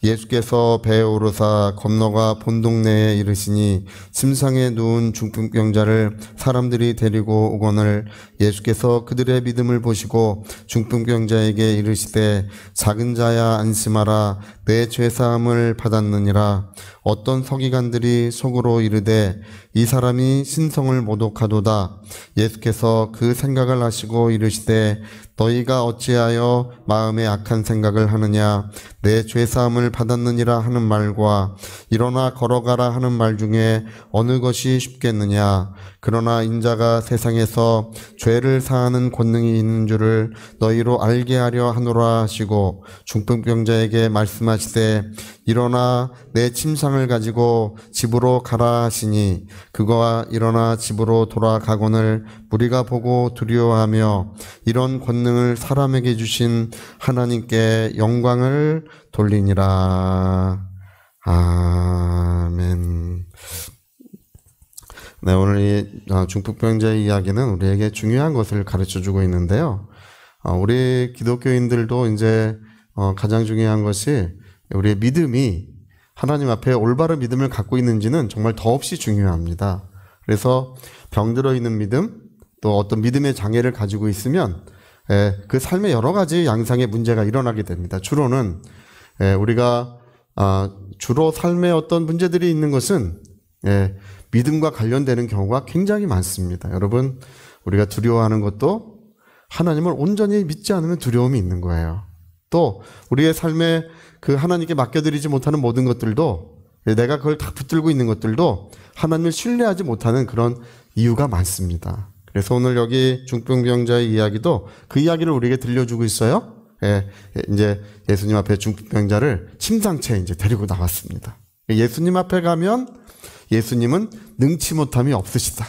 예수께서 배에 오르사 건너가 본 동네에 이르시니 침상에 누운 중풍병자를 사람들이 데리고 오거늘 예수께서 그들의 믿음을 보시고 중풍병자에게 이르시되 작은 자야 안심하라 내 죄사함을 받았느니라. 어떤 서기관들이 속으로 이르되 이 사람이 신성을 모독하도다. 예수께서 그 생각을 하시고 이르시되 너희가 어찌하여 마음에 악한 생각을 하느냐. 내 죄사함을 받았느니라 하는 말과 일어나 걸어가라 하는 말 중에 어느 것이 쉽겠느냐. 그러나 인자가 세상에서 죄를 사하는 권능이 있는 줄을 너희로 알게 하려 하노라 하시고 중풍병자에게 말씀하시되 일어나 내 침상을 가지고 집으로 가라 하시니 그가 일어나 집으로 돌아가거늘 무리가 보고 두려워하며 이런 권능을 사람에게 주신 하나님께 영광을 돌리니라. 아멘. 네, 오늘 이 중풍병자의 이야기는 우리에게 중요한 것을 가르쳐주고 있는데요. 우리 기독교인들도 이제 가장 중요한 것이 우리의 믿음이 하나님 앞에 올바른 믿음을 갖고 있는지는 정말 더없이 중요합니다. 그래서 병들어 있는 믿음, 또 어떤 믿음의 장애를 가지고 있으면 그 삶에 여러 가지 양상의 문제가 일어나게 됩니다. 주로는 우리가 주로 삶에 어떤 문제들이 있는 것은 믿음과 관련되는 경우가 굉장히 많습니다. 여러분, 우리가 두려워하는 것도 하나님을 온전히 믿지 않으면 두려움이 있는 거예요. 또 우리의 삶에 그 하나님께 맡겨드리지 못하는 모든 것들도, 내가 그걸 다 붙들고 있는 것들도 하나님을 신뢰하지 못하는 그런 이유가 많습니다. 그래서 오늘 여기 중풍병자의 이야기도 그 이야기를 우리에게 들려주고 있어요. 이제 예수님 앞에 중풍병자를 침상채 이제 데리고 나왔습니다. 예수님 앞에 가면 예수님은 능치 못함이 없으시다.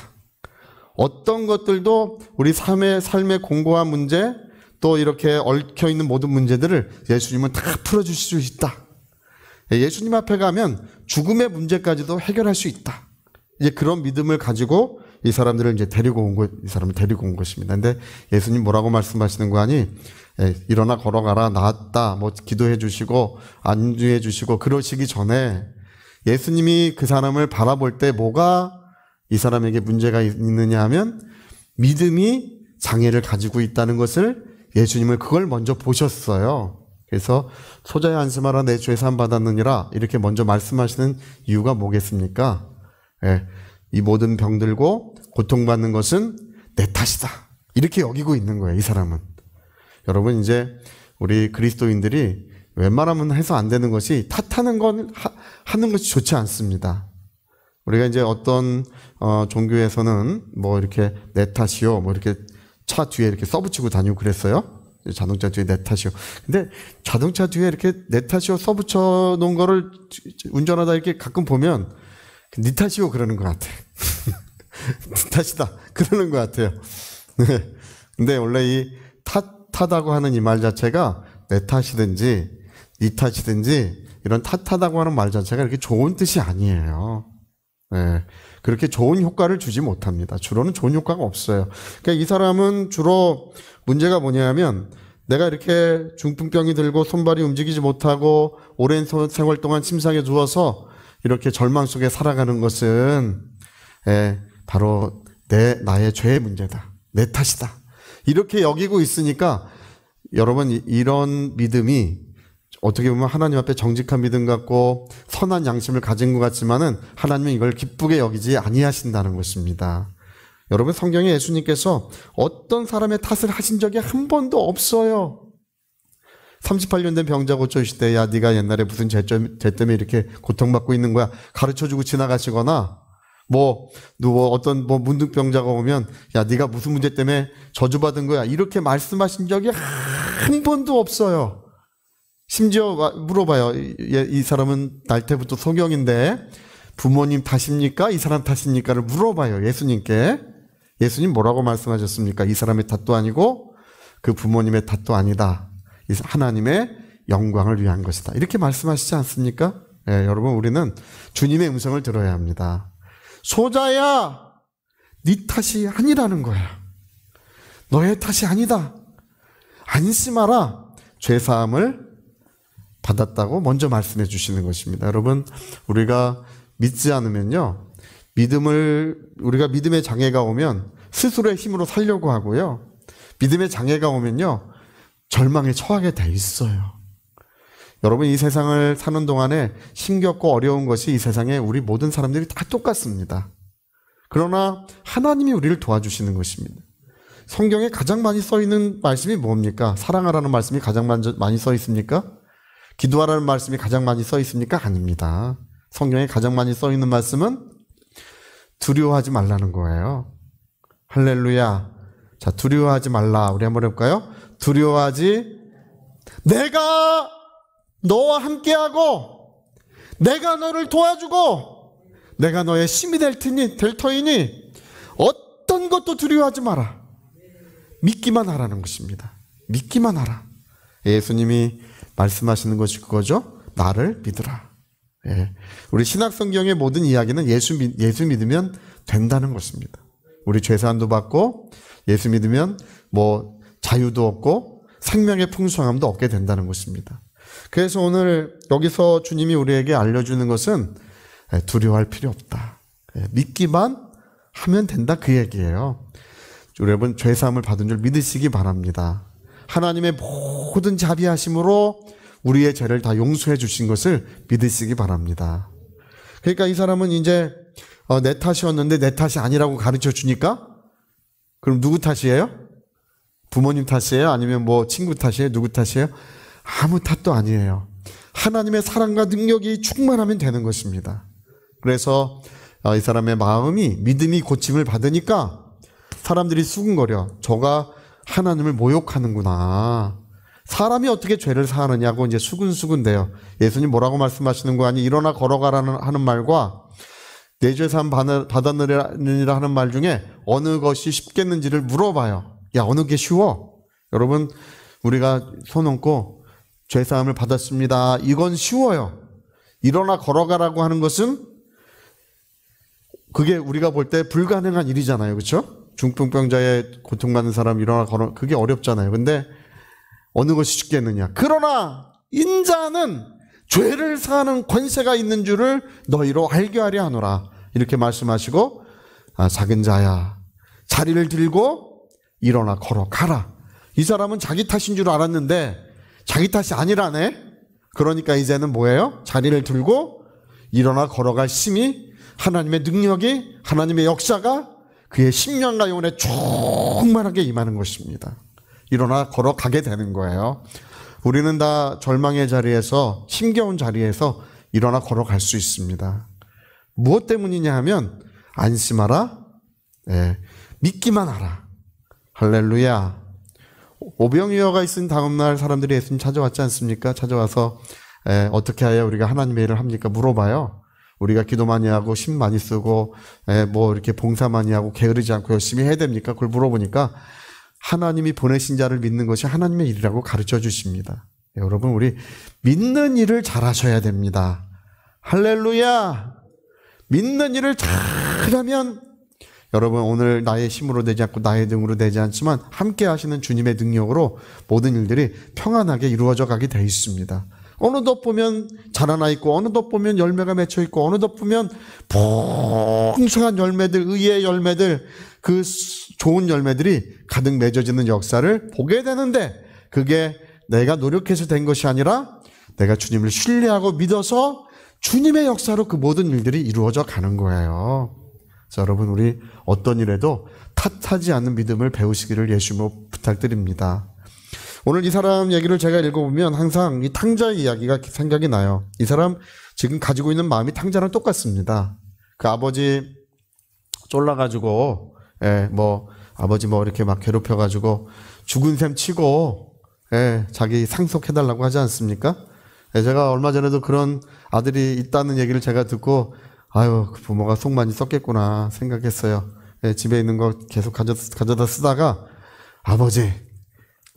어떤 것들도 우리 삶의 공고한 문제, 또 이렇게 얽혀있는 모든 문제들을 예수님은 다 풀어주실 수 있다. 예수님 앞에 가면 죽음의 문제까지도 해결할 수 있다. 이제 그런 믿음을 가지고 이 사람들을 이제 이 사람을 데리고 온 것입니다. 근데 예수님 뭐라고 말씀하시는 거 아니? 일어나 걸어가라, 나았다, 기도해 주시고, 안주해 주시고, 그러시기 전에 예수님이 그 사람을 바라볼 때 뭐가 이 사람에게 문제가 있느냐 하면 믿음이 장애를 가지고 있다는 것을 예수님은 그걸 먼저 보셨어요. 그래서 소자야 안심하라 내 죄사함 받았느니라 이렇게 먼저 말씀하시는 이유가 뭐겠습니까? 이 모든 병들고 고통받는 것은 내 탓이다. 이렇게 여기고 있는 거예요, 이 사람은. 여러분, 이제 우리 그리스도인들이 웬만하면 해서 안 되는 것이 탓하는 건 하는 것이 좋지 않습니다. 우리가 이제 어떤 종교에서는 이렇게 내 탓이요, 이렇게 차 뒤에 이렇게 써붙이고 다니고 그랬어요. 자동차 뒤에 내 탓이요. 근데 자동차 뒤에 이렇게 내 탓이요 써붙여 놓은 거를 운전하다 이렇게 가끔 보면 네 탓이요 그러는 것 같아. 네 탓이다 그러는 것 같아요. 네. 근데 원래 이 탓하다고 하는 이 말 자체가 내 탓이든지 네 탓이든지 이런 탓하다고 하는 말 자체가 이렇게 좋은 뜻이 아니에요. 네. 그렇게 좋은 효과를 주지 못합니다. 주로는 좋은 효과가 없어요. 그러니까 이 사람은 주로 문제가 뭐냐면 내가 이렇게 중풍병이 들고 손발이 움직이지 못하고 오랜 생활 동안 침상에 누워서 이렇게 절망 속에 살아가는 것은 바로 나의 죄의 문제다. 내 탓이다. 이렇게 여기고 있으니까 여러분, 이런 믿음이 어떻게 보면 하나님 앞에 정직한 믿음 같고 선한 양심을 가진 것 같지만은 하나님은 이걸 기쁘게 여기지 아니하신다는 것입니다. 여러분, 성경에 예수님께서 어떤 사람의 탓을 하신 적이 한 번도 없어요. 38년 된 병자 고쳐주실 때, 야, 네가 옛날에 무슨 죄 때문에 이렇게 고통받고 있는 거야 가르쳐주고 지나가시거나, 어떤 문둥병자가 오면, 야, 네가 무슨 문제 때문에 저주받은 거야 이렇게 말씀하신 적이 한 번도 없어요. 심지어 물어봐요. 이 사람은 날 때부터 소경인데 부모님 탓입니까? 이 사람 탓입니까?를 물어봐요, 예수님께. 예수님 뭐라고 말씀하셨습니까? 이 사람의 탓도 아니고 그 부모님의 탓도 아니다. 하나님의 영광을 위한 것이다. 이렇게 말씀하시지 않습니까? 여러분, 우리는 주님의 음성을 들어야 합니다. 소자야, 네 탓이 아니라는 거야. 너의 탓이 아니다. 안심하라. 죄사함을 받았다고 먼저 말씀해 주시는 것입니다. 여러분, 우리가 믿지 않으면요, 우리가 믿음의 장애가 오면 스스로의 힘으로 살려고 하고요, 믿음의 장애가 오면요, 절망에 처하게 돼 있어요. 여러분, 이 세상을 사는 동안에 힘겹고 어려운 것이 이 세상에 우리 모든 사람들이 다 똑같습니다. 그러나 하나님이 우리를 도와주시는 것입니다. 성경에 가장 많이 써 있는 말씀이 뭡니까? 사랑하라는 말씀이 가장 많이 써 있습니까? 기도하라는 말씀이 가장 많이 써 있습니까? 아닙니다. 성경에 가장 많이 써 있는 말씀은 두려워하지 말라는 거예요. 할렐루야. 자, 두려워하지 말라. 우리 한번 해볼까요? 내가 너와 함께하고 내가 너를 도와주고 내가 너의 힘이 될 터이니 어떤 것도 두려워하지 마라. 믿기만 하라는 것입니다. 믿기만 하라. 예수님이 말씀하시는 것이 그거죠. 나를 믿으라. 예. 우리 신약성경의 모든 이야기는 예수 믿으면 된다는 것입니다. 우리 죄사함도 받고 예수 믿으면 자유도 얻고 생명의 풍성함도 얻게 된다는 것입니다. 그래서 오늘 여기서 주님이 우리에게 알려주는 것은 두려워할 필요 없다. 믿기만 하면 된다, 그 얘기예요. 여러분, 죄사함을 받은 줄 믿으시기 바랍니다. 하나님의 모든 자비하심으로 우리의 죄를 다 용서해 주신 것을 믿으시기 바랍니다. 그러니까 이 사람은 이제 내 탓이었는데 내 탓이 아니라고 가르쳐 주니까, 그럼 누구 탓이에요? 부모님 탓이에요? 아니면 친구 탓이에요? 누구 탓이에요? 아무 탓도 아니에요. 하나님의 사랑과 능력이 충만하면 되는 것입니다. 그래서 이 사람의 믿음이 고침을 받으니까 사람들이 수군거려. 저가 하나님을 모욕하는구나. 사람이 어떻게 죄를 사하느냐고 이제 수군수군대요. 예수님 뭐라고 말씀하시는 거 아니? 일어나 걸어가라는 하는 말과 내 죄 사함 받았느니라 하는 말 중에 어느 것이 쉽겠는지를 물어봐요. 야, 어느 게 쉬워? 여러분, 우리가 손 얹고 죄 사함을 받았습니다. 이건 쉬워요. 일어나 걸어가라고 하는 것은 그게 우리가 볼 때 불가능한 일이잖아요. 그렇죠? 중풍병자의 고통받는 사람 일어나 걸어, 그게 어렵잖아요. 근데 어느 것이 쉽겠느냐? 그러나 인자는 죄를 사하는 권세가 있는 줄을 너희로 알게 하려 하노라. 이렇게 말씀하시고, 작은 자야, 자리를 들고 일어나 걸어가라. 이 사람은 자기 탓인 줄 알았는데 자기 탓이 아니라네. 그러니까 이제는 뭐예요? 자리를 들고 일어나 걸어갈 힘이, 하나님의 능력이, 하나님의 역사가 그의 심령과 영혼에 충만하게 임하는 것입니다. 일어나 걸어가게 되는 거예요. 우리는 다 절망의 자리에서, 힘겨운 자리에서 일어나 걸어갈 수 있습니다. 무엇 때문이냐 하면 안심하라, 믿기만 하라. 할렐루야. 오병이어가 있은 다음날 사람들이 예수님 찾아왔지 않습니까? 찾아와서 어떻게 해야 우리가 하나님의 일을 합니까? 물어봐요. 우리가 기도 많이 하고 힘 많이 쓰고 이렇게 봉사 많이 하고 게으르지 않고 열심히 해야 됩니까? 그걸 물어보니까 하나님이 보내신 자를 믿는 것이 하나님의 일이라고 가르쳐 주십니다. 여러분, 우리 믿는 일을 잘하셔야 됩니다. 할렐루야. 믿는 일을 잘하면 여러분, 오늘 나의 힘으로 되지 않고 나의 등으로 되지 않지만 함께 하시는 주님의 능력으로 모든 일들이 평안하게 이루어져 가게 돼 있습니다. 어느덧 보면 자라나 있고, 어느덧 보면 열매가 맺혀 있고, 어느덧 보면 풍성한 열매들, 의의 열매들, 그 좋은 열매들이 가득 맺어지는 역사를 보게 되는데, 그게 내가 노력해서 된 것이 아니라 내가 주님을 신뢰하고 믿어서 주님의 역사로 그 모든 일들이 이루어져 가는 거예요. 그래서 여러분, 우리 어떤 일에도 탓하지 않는 믿음을 배우시기를 예수님으로 부탁드립니다. 오늘 이 사람 얘기를 제가 읽어보면 항상 이 탕자의 이야기가 생각이 나요. 이 사람 지금 가지고 있는 마음이 탕자랑 똑같습니다. 그 아버지 쫄라가지고, 아버지 이렇게 막 괴롭혀가지고 죽은 셈 치고, 자기 상속해달라고 하지 않습니까? 제가 얼마 전에도 그런 아들이 있다는 얘기를 제가 듣고, 그 부모가 속 많이 썼겠구나 생각했어요. 집에 있는 거 계속 가져다 쓰다가, 아버지,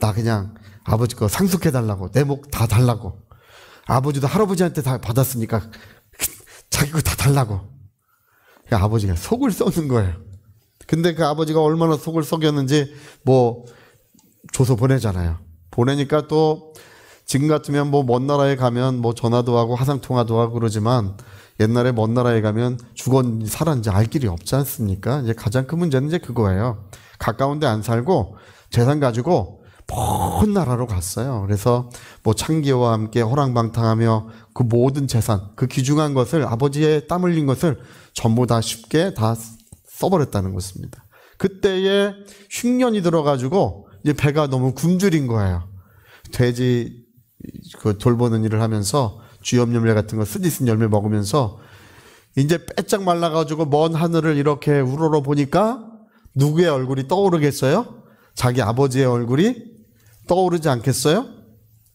나 그냥 아버지 거 상속해달라고, 내 목 다 달라고. 아버지도 할아버지한테 다 받았으니까 자기 거 다 달라고. 아버지가 속을 썩는 거예요. 근데 그 아버지가 얼마나 속을 썩였는지 줘서 보내잖아요. 보내니까 또 지금 같으면 뭐 먼 나라에 가면 뭐 전화도 하고 화상통화도 하고 그러지만 옛날에 먼 나라에 가면 죽었는지 살았는지 알 길이 없지 않습니까? 이제 가장 큰 문제는 이제 그거예요. 가까운 데 안 살고 재산 가지고 먼 나라로 갔어요. 그래서 뭐 창기와 함께 호랑방탕하며 그 모든 재산, 그 귀중한 것을 아버지의 땀 흘린 것을 전부 다 쉽게 다 써버렸다는 것입니다. 그때에 흉년이 들어가지고 이제 배가 너무 굶주린 거예요. 돼지 그 돌보는 일을 하면서 쥐염열매 같은 거 쓰디쓴 열매 먹으면서 이제 빼짝 말라가지고 먼 하늘을 이렇게 우러러 보니까 누구의 얼굴이 떠오르겠어요? 자기 아버지의 얼굴이 떠오르지 않겠어요?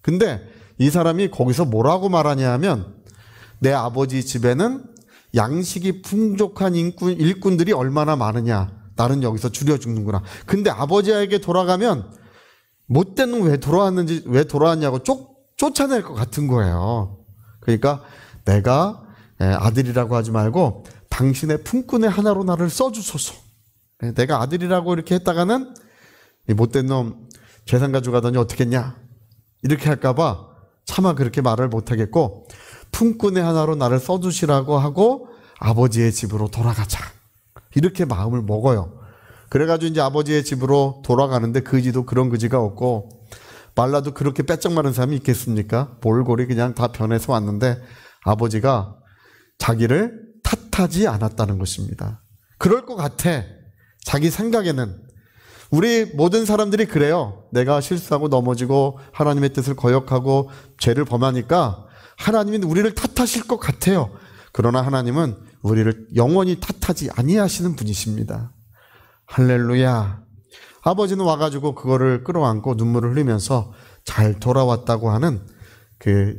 근데 이 사람이 거기서 뭐라고 말하냐 하면 내 아버지 집에는 양식이 풍족한 일꾼들이 얼마나 많으냐. 나는 여기서 줄여 죽는구나. 근데 아버지에게 돌아가면 못된 놈 왜 돌아왔냐고 쫓아낼 것 같은 거예요. 그러니까 내가 아들이라고 하지 말고 당신의 품꾼의 하나로 나를 써주소서. 내가 아들이라고 이렇게 했다가는 이 못된 놈 재산 가져가더니 어떻겠냐 이렇게 할까봐 차마 그렇게 말을 못하겠고 품꾼의 하나로 나를 써주시라고 하고 아버지의 집으로 돌아가자 이렇게 마음을 먹어요. 그래가지고 이제 아버지의 집으로 돌아가는데 그지도 그런 그지가 없고 말라도 그렇게 빼쩍 마른 사람이 있겠습니까? 몰골이 그냥 다 변해서 왔는데 아버지가 자기를 탓하지 않았다는 것입니다. 그럴 것 같아. 자기 생각에는. 우리 모든 사람들이 그래요. 내가 실수하고 넘어지고 하나님의 뜻을 거역하고 죄를 범하니까 하나님은 우리를 탓하실 것 같아요. 그러나 하나님은 우리를 영원히 탓하지 아니하시는 분이십니다. 할렐루야. 아버지는 와가지고 그거를 끌어안고 눈물을 흘리면서 잘 돌아왔다고 하는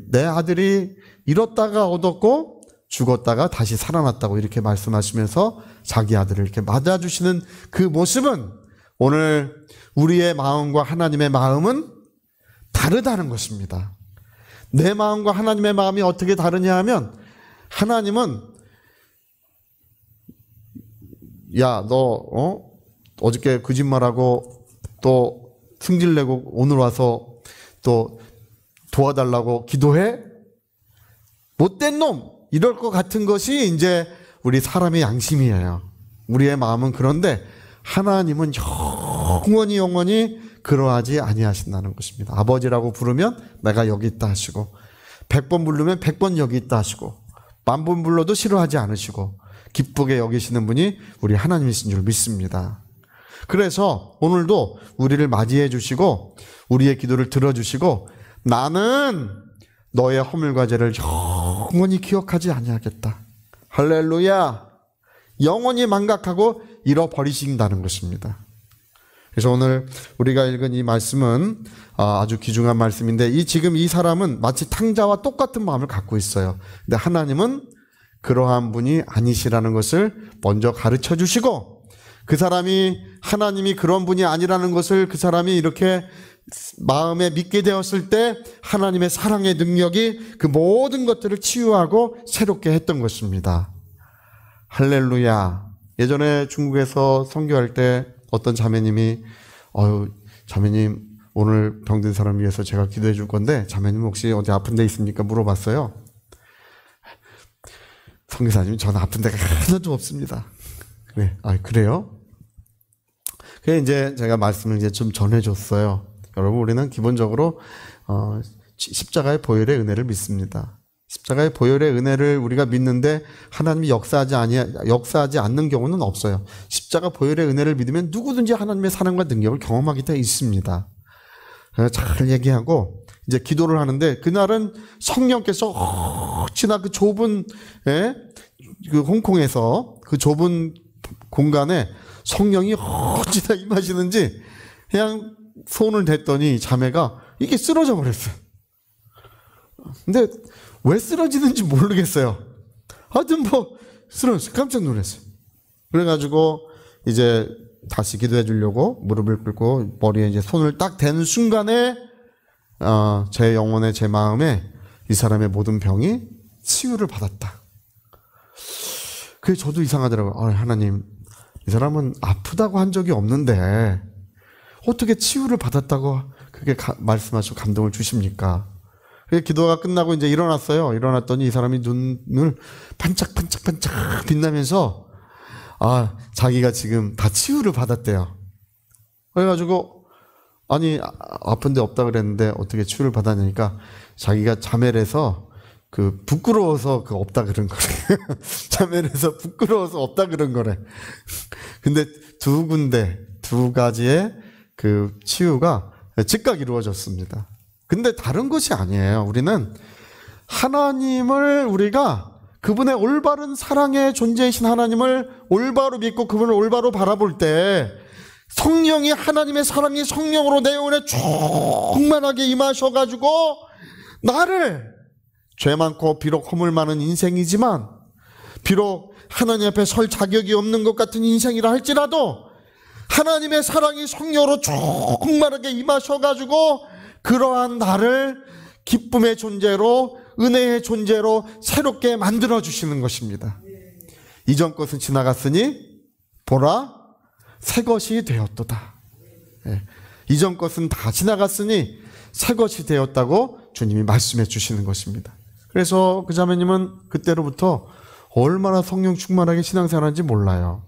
내 아들이 잃었다가 얻었고 죽었다가 다시 살아났다고 이렇게 말씀하시면서 자기 아들을 이렇게 맞아주시는 그 모습은 오늘 우리의 마음과 하나님의 마음은 다르다는 것입니다. 내 마음과 하나님의 마음이 어떻게 다르냐 하면 하나님은 야, 너 어저께 거짓말하고 또 승질내고 오늘 와서 또 도와달라고 기도해? 못된 놈! 이럴 것 같은 것이 이제 우리 사람의 양심이에요. 우리의 마음은 그런데 하나님은 영원히 그러하지 아니하신다는 것입니다. 아버지라고 부르면 내가 여기 있다 하시고 100번 부르면 100번 여기 있다 하시고 10,000번 불러도 싫어하지 않으시고 기쁘게 여기시는 분이 우리 하나님이신 줄 믿습니다. 그래서 오늘도 우리를 맞이해 주시고 우리의 기도를 들어주시고 나는 너의 허물과 죄를 영원히 기억하지 아니하겠다. 할렐루야. 영원히 망각하고 잃어버리신다는 것입니다. 그래서 오늘 우리가 읽은 이 말씀은 아주 귀중한 말씀인데 지금 이 사람은 마치 탕자와 똑같은 마음을 갖고 있어요. 근데 하나님은 그러한 분이 아니시라는 것을 먼저 가르쳐 주시고 그 사람이 하나님이 그런 분이 아니라는 것을 그 사람이 이렇게 마음에 믿게 되었을 때 하나님의 사랑의 능력이 그 모든 것들을 치유하고 새롭게 했던 것입니다. 할렐루야. 예전에 중국에서 선교할 때 어떤 자매님이 자매님 오늘 병든 사람 위해서 제가 기도해 줄 건데 자매님 혹시 어디 아픈 데 있습니까? 물어봤어요. 선교사님 저는 아픈 데가 하나도 없습니다. 그래. 그래요? 그래 이제 제가 말씀을 이제 좀 전해줬어요. 여러분 우리는 기본적으로 십자가의 보혈의 은혜를 믿습니다. 십자가의 보혈의 은혜를 우리가 믿는데 하나님이 역사하지 않는 경우는 없어요. 십자가 보혈의 은혜를 믿으면 누구든지 하나님의 사랑과 능력을 경험하게 되어 있습니다. 잘 얘기하고 이제 기도를 하는데 그날은 성령께서 어찌나 그 좁은 그 홍콩에서 그 좁은 공간에 성령이 어찌나 임하시는지 그냥 손을 댔더니 자매가 이게 쓰러져 버렸어요. 근데 왜 쓰러지는지 모르겠어요. 하여튼 쓰러졌어요. 깜짝 놀랐어요. 그래가지고 이제 다시 기도해 주려고 무릎을 꿇고 머리에 이제 손을 딱 대는 순간에 제 영혼에 제 마음에 이 사람의 모든 병이 치유를 받았다. 그게 저도 이상하더라고요. 하나님 이 사람은 아프다고 한 적이 없는데 어떻게 치유를 받았다고 그게 말씀하시고 감동을 주십니까? 그래서 기도가 끝나고 이제 일어났어요. 일어났더니 이 사람이 눈을 반짝반짝반짝 빛나면서 자기가 지금 다 치유를 받았대요. 그래가지고 아니 아픈 데 없다 그랬는데 어떻게 치유를 받았냐니까 자기가 자매를 해서 부끄러워서 없다 그런 거래. 자매를 해서 부끄러워서 없다 그런 거래. 근데 두 가지의 치유가 즉각 이루어졌습니다. 근데 다른 것이 아니에요. 우리는 하나님을 우리가 그분의 올바른 사랑의 존재이신 하나님을 올바로 믿고 그분을 올바로 바라볼 때 성령이 하나님의 사랑이 성령으로 내 영혼에 충만하게 임하셔가지고 나를 죄 많고 비록 허물 많은 인생이지만 비록 하나님 앞에 설 자격이 없는 것 같은 인생이라 할지라도 하나님의 사랑이 성령으로 충만하게 임하셔가지고 그러한 나를 기쁨의 존재로 은혜의 존재로 새롭게 만들어주시는 것입니다. 이전 것은 지나갔으니 보라 새 것이 되었도다. 이전 것은 다 지나갔으니 새 것이 되었다고 주님이 말씀해 주시는 것입니다. 그래서 그 자매님은 그때로부터 얼마나 성령 충만하게 신앙생활하는지 몰라요.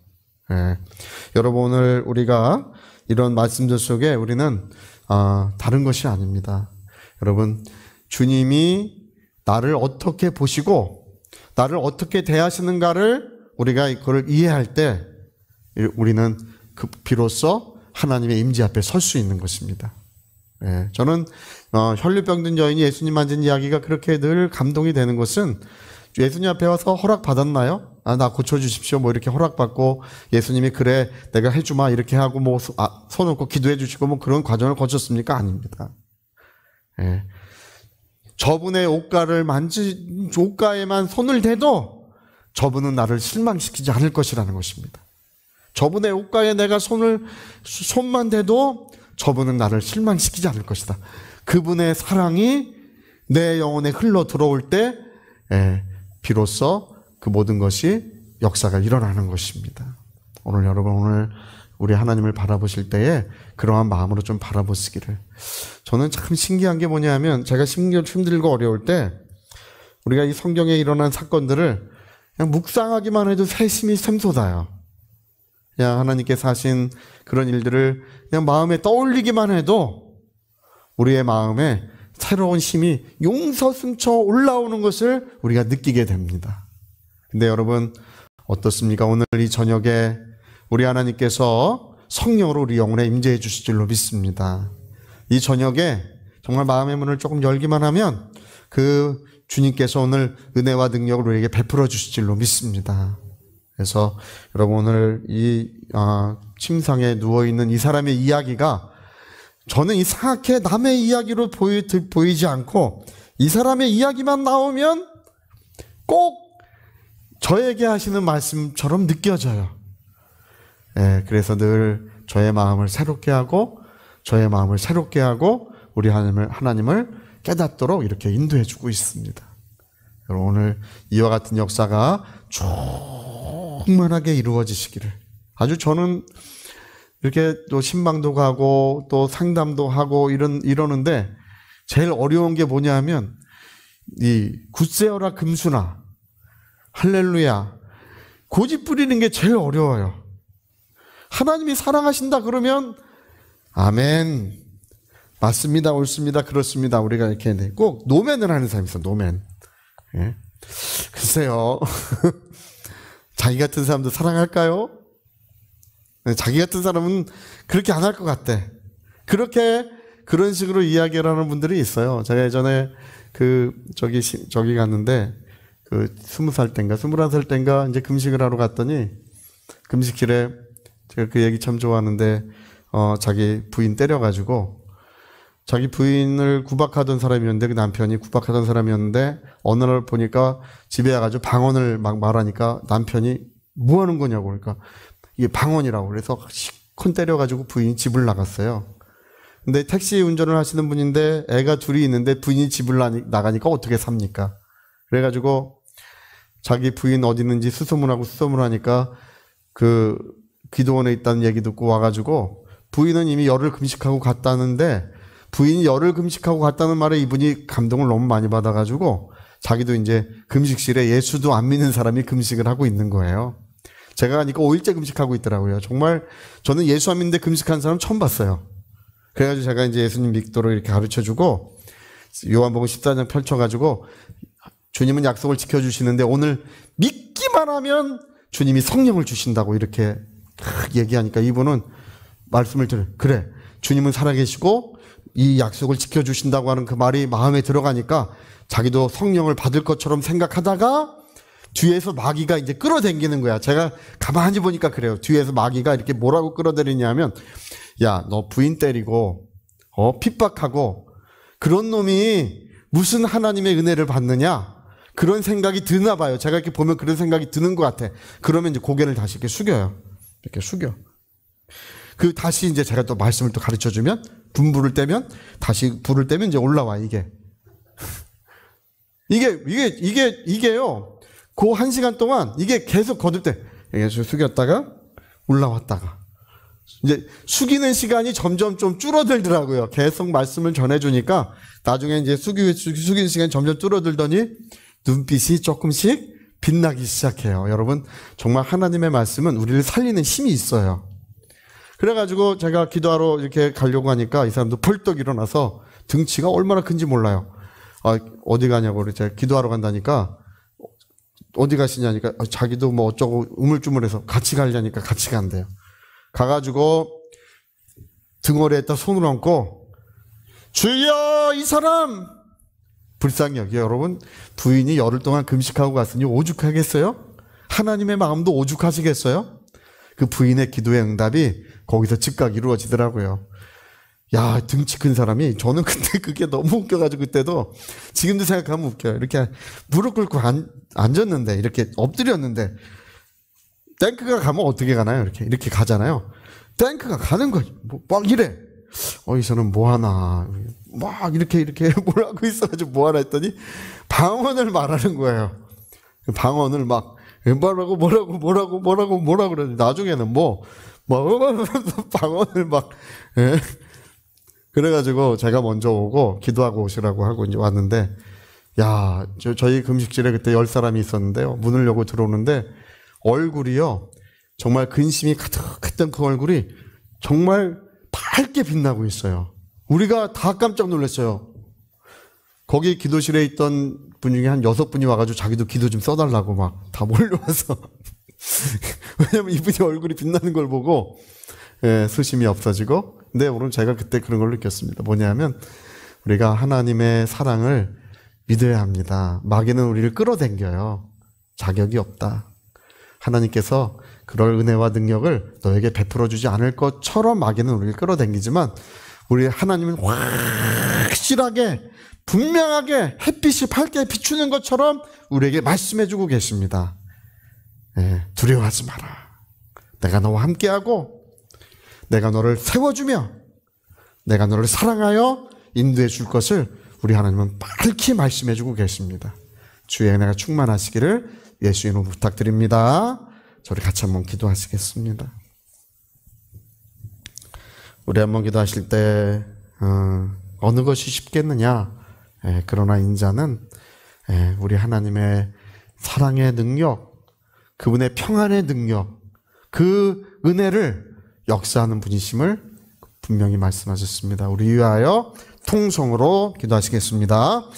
여러분 오늘 우리가 이런 말씀들 속에 우리는 다른 것이 아닙니다. 여러분 주님이 나를 어떻게 보시고 나를 어떻게 대하시는가를 우리가 그걸 이해할 때 우리는 비로소 하나님의 임재 앞에 설 수 있는 것입니다. 저는 혈류병 든 여인이 예수님 만진 이야기가 그렇게 늘 감동이 되는 것은 예수님 앞에 와서 허락받았나요? 나 고쳐주십시오. 이렇게 허락받고 예수님이 그래 내가 해주마 이렇게 하고 손 얹고 기도해 주시고 그런 과정을 거쳤습니까? 아닙니다. 저분의 옷가에만 손을 대도 저분은 나를 실망시키지 않을 것이라는 것입니다. 저분의 옷가에 내가 손만 대도 저분은 나를 실망시키지 않을 것이다. 그분의 사랑이 내 영혼에 흘러 들어올 때 비로소 그 모든 것이 역사가 일어나는 것입니다. 오늘 여러분 우리 하나님을 바라보실 때에 그러한 마음으로 좀 바라보시기를. 저는 참 신기한 게 뭐냐면 제가 힘들고 어려울 때 우리가 이 성경에 일어난 사건들을 그냥 묵상하기만 해도 새심이 샘솟아요. 그냥 하나님께서 하신 그런 일들을 그냥 마음에 떠올리기만 해도 우리의 마음에 새로운 힘이 용서승쳐 올라오는 것을 우리가 느끼게 됩니다. 근데 여러분 어떻습니까? 오늘 이 저녁에 우리 하나님께서 성령으로 우리 영혼에 임재해 주실 줄로 믿습니다. 이 저녁에 정말 마음의 문을 조금 열기만 하면 그 주님께서 오늘 은혜와 능력을 우리에게 베풀어 주실 줄로 믿습니다. 그래서 여러분 오늘 이 침상에 누워있는 이 사람의 이야기가 저는 이상하게 남의 이야기로 보이지 않고 이 사람의 이야기만 나오면 꼭 저에게 하시는 말씀처럼 느껴져요. 그래서 늘 저의 마음을 새롭게 하고 우리 하나님을 깨닫도록 이렇게 인도해 주고 있습니다. 여러분 오늘 이와 같은 역사가 충만하게 이루어지시기를. 아주 저는 이렇게 또 신방도 가고 또 상담도 하고 이러는데 제일 어려운 게 뭐냐 하면 이 굿세어라 금수나 할렐루야 고집 부리는 게 제일 어려워요. 하나님이 사랑하신다 그러면 아멘 맞습니다 옳습니다 그렇습니다 우리가 이렇게 꼭 노멘을 하는 사람이 있어요. 노멘. 글쎄요 자기 같은 사람도 사랑할까요? 자기 같은 사람은 그렇게 안 할 것 같대. 그런 식으로 이야기를 하는 분들이 있어요. 제가 예전에 저기 갔는데 20살 땐가 21살 땐가 이제 금식을 하러 갔더니 금식길에 제가 그 얘기 참 좋아하는데 자기 부인 때려가지고 자기 부인을 구박하던 사람이었는데 그 남편이 구박하던 사람이었는데 어느 날 보니까 집에 와가지고 방언을 막 말하니까 남편이 뭐 하는 거냐고 그러니까 이게 방언이라고 그래서 시큰 때려가지고 부인이 집을 나갔어요. 근데 택시 운전을 하시는 분인데 애가 둘이 있는데 부인이 집을 나가니까 어떻게 삽니까? 그래가지고 자기 부인 어디 있는지 수소문하니까 그 기도원에 있다는 얘기 듣고 와가지고 부인은 이미 열흘 금식하고 갔다는데 부인이 열흘 금식하고 갔다는 말에 이분이 감동을 너무 많이 받아가지고 자기도 이제 금식실에 예수도 안 믿는 사람이 금식을 하고 있는 거예요. 제가 가니까 5일째 금식하고 있더라고요. 정말 저는 예수 안 믿는데 금식한 사람 처음 봤어요. 그래가지고 제가 이제 예수님 믿도록 이렇게 가르쳐주고 요한복음 14장 펼쳐가지고 주님은 약속을 지켜주시는데 오늘 믿기만 하면 주님이 성령을 주신다고 이렇게 얘기하니까 이분은 말씀을 그래 주님은 살아계시고 이 약속을 지켜주신다고 하는 그 말이 마음에 들어가니까 자기도 성령을 받을 것처럼 생각하다가 뒤에서 마귀가 이제 끌어당기는 거야. 제가 가만히 보니까 그래요. 뒤에서 마귀가 이렇게 뭐라고 끌어들이냐면 야, 너 부인 때리고 핍박하고 그런 놈이 무슨 하나님의 은혜를 받느냐? 그런 생각이 드나 봐요. 제가 이렇게 보면 그런 생각이 드는 것 같아. 그러면 이제 고개를 다시 이렇게 숙여요. 이렇게 숙여. 다시 이제 제가 또 말씀을 또 가르쳐 주면 분불을 떼면 다시 불을 떼면 이제 올라와 이게. 이게요. 그 1시간 동안 이게 계속 거듭돼. 이게 숙였다가 올라왔다가. 이제 숙이는 시간이 점점 좀 줄어들더라고요. 계속 말씀을 전해주니까 나중에 이제 숙이는 시간이 점점 줄어들더니 눈빛이 조금씩 빛나기 시작해요. 여러분, 정말 하나님의 말씀은 우리를 살리는 힘이 있어요. 그래가지고 제가 기도하러 이렇게 가려고 하니까 이 사람도 벌떡 일어나서 등치가 얼마나 큰지 몰라요. 어디 가냐고 제가 기도하러 간다니까 어디 가시냐니까 자기도 뭐 어쩌고 우물쭈물해서 같이 가려니까 같이 간대요. 가가지고 등허리에다 손을 얹고 주여 이 사람 불쌍히 여기요. 여러분, 부인이 열흘 동안 금식하고 갔으니 오죽하겠어요? 하나님의 마음도 오죽하시겠어요? 그 부인의 기도의 응답이 거기서 즉각 이루어지더라고요. 야, 등치 큰 사람이, 저는 그때 그게 너무 웃겨가지고 그때도 지금도 생각하면 웃겨요. 이렇게 무릎 꿇고 앉았는데 이렇게 엎드렸는데 탱크가 가면 어떻게 가나요? 이렇게 가잖아요. 탱크가 가는 거예요. 막 이래. 이 사람 뭐 하나. 막 이렇게 뭘 하고 있어가지고 뭐 하나 했더니 방언을 말하는 거예요. 방언을 막 뭐라고 그러는데 나중에는 방언을 막, 예. 그래가지고 제가 먼저 오고 기도하고 오시라고 하고 이제 왔는데, 야, 저희 금식실에 그때 10사람이 있었는데요. 문을 열고 들어오는데 얼굴이요. 정말 근심이 가득했던 그 얼굴이 정말 밝게 빛나고 있어요. 우리가 다 깜짝 놀랐어요. 거기 기도실에 있던 분 중에 한 6분이 와가지고 자기도 기도 좀 써달라고 막 다 몰려와서. 왜냐면 이분이 얼굴이 빛나는 걸 보고, 예, 수심이 없어지고. 근데 오늘 제가 그때 그런 걸 느꼈습니다. 뭐냐면 우리가 하나님의 사랑을 믿어야 합니다. 마귀는 우리를 끌어당겨요. 자격이 없다. 하나님께서 그럴 은혜와 능력을 너에게 베풀어 주지 않을 것처럼 마귀는 우리를 끌어당기지만 우리 하나님은 확실하게 분명하게 햇빛이 밝게 비추는 것처럼 우리에게 말씀해 주고 계십니다. 네, 두려워하지 마라. 내가 너와 함께하고 내가 너를 세워주며 내가 너를 사랑하여 인도해 줄 것을 우리 하나님은 밝히 말씀해 주고 계십니다. 주의 은혜가 충만하시기를 예수 이름으로 부탁드립니다. 저희 같이 한번 기도하시겠습니다. 우리 한번 기도하실 때 어느 것이 쉽겠느냐? 그러나 인자는 우리 하나님의 사랑의 능력, 그분의 평안의 능력, 그 은혜를 역사하는 분이심을 분명히 말씀하셨습니다. 우리 위하여 통성으로 기도하시겠습니다.